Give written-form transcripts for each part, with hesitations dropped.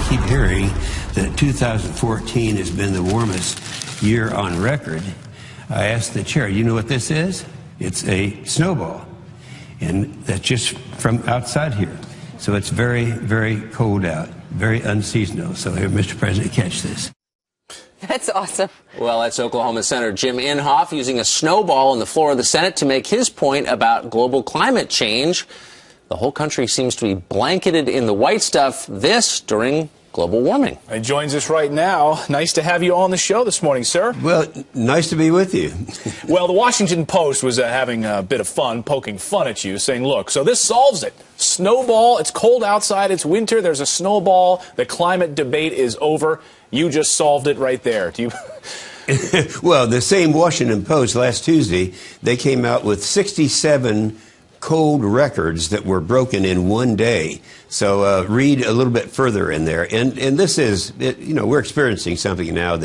keep hearing that 2014 has been the warmest year on record. I asked the chair, you know what this is? It's a snowball. And that's just from outside here. So it's very, very cold out, very unseasonal. So here, Mr. President, catch this. That's awesome. Well, that's Oklahoma Senator Jim Inhofe using a snowball on the floor of the Senate to make his point about global climate change. The whole country seems to be blanketed in the white stuff, this during global warming. He joins us right now. Nice to have you on the show this morning, sir. Well, nice to be with you. Well, the Washington Post was having a bit of fun, poking fun at you, saying, look, so this solves it. Snowball, it's cold outside, it's winter, there's a snowball, the climate debate is over. You just solved it right there. Do you... Well, the same Washington Post last Tuesday, they came out with 67 cold records that were broken in one day. So read a little bit further in there. And this is, we're experiencing something now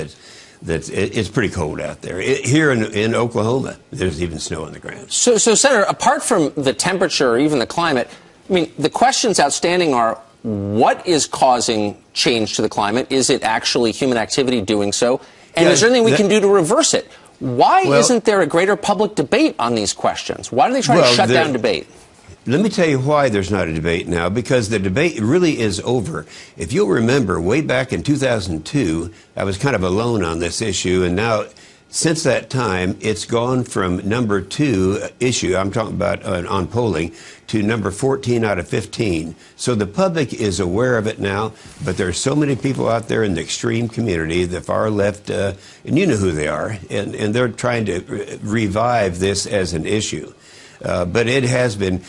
it's pretty cold out there. Here in Oklahoma, there's even snow on the ground. So, Senator, apart from the temperature or even the climate, I mean, the questions outstanding are, what is causing change to the climate? Is it actually human activity doing so? And is there anything we can do to reverse it? Why isn't there a greater public debate on these questions? Why do they try to shut down debate? Let me tell you why there's not a debate now, because the debate really is over. If you'll remember, way back in 2002, I was kind of alone on this issue, and now, since that time, it's gone from number 2 issue, I'm talking about on polling, to number 14 out of 15. So the public is aware of it now, but there are so many people out there in the extreme community, the far left, and you know who they are, and they're trying to revive this as an issue. But it has been,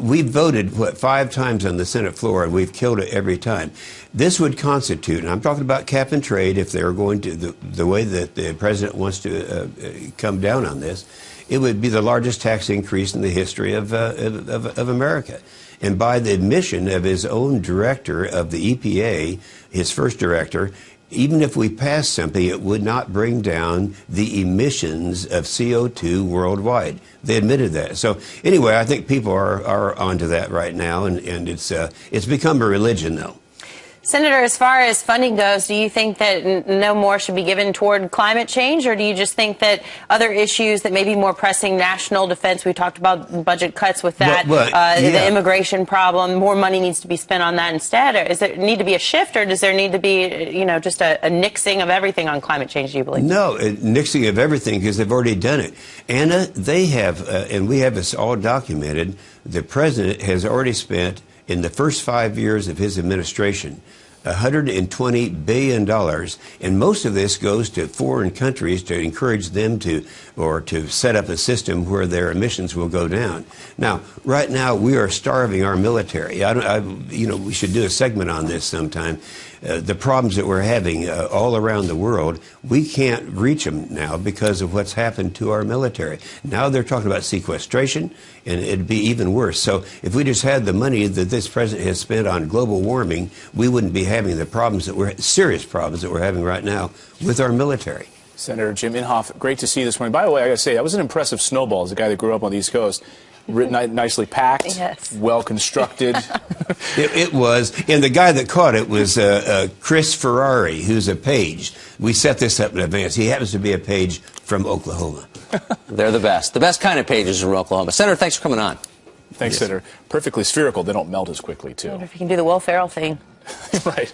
we've voted, 5 times on the Senate floor, and we've killed it every time. This would constitute, and I'm talking about cap and trade, if they're going to, the way that the president wants to come down on this, it would be the largest tax increase in the history of America. And by the admission of his own director of the EPA, his first director, even if we passed something, it would not bring down the emissions of CO2 worldwide. They admitted that. So anyway, I think people are onto that right now, and it's become a religion, though. Senator, as far as funding goes, do you think that no more should be given toward climate change, or do you just think that other issues that may be more pressing, national defense, we talked about budget cuts with that, the immigration problem, more money needs to be spent on that instead? Or does there need to be a shift, or does there need to be, just a nixing of everything on climate change, do you believe? No, nixing of everything, because they've already done it. Anna, they have, and we have this all documented, the president has already spent, in the first 5 years of his administration, $120 billion, and most of this goes to foreign countries to encourage them to set up a system where their emissions will go down. Now, right now, we are starving our military. We should do a segment on this sometime. The problems that we're having all around the world, we can't reach them now because of what's happened to our military. Now they're talking about sequestration, and it'd be even worse. So if we just had the money that this president has spent on global warming, we wouldn't be having the serious problems that we're having right now with our military. Senator Jim Inhofe, great to see you this morning. By the way, I got to say, that was an impressive snowball as a guy that grew up on the East Coast. Nicely packed, well constructed. It was, and the guy that caught it was Chris Ferrari, who's a page. We set this up in advance. He happens to be a page from Oklahoma. They're the best kind of pages from Oklahoma. Senator, thanks for coming on. Thanks, Senator. Perfectly spherical. They don't melt as quickly, too. I wonder if you can do the Will Ferrell thing. Right.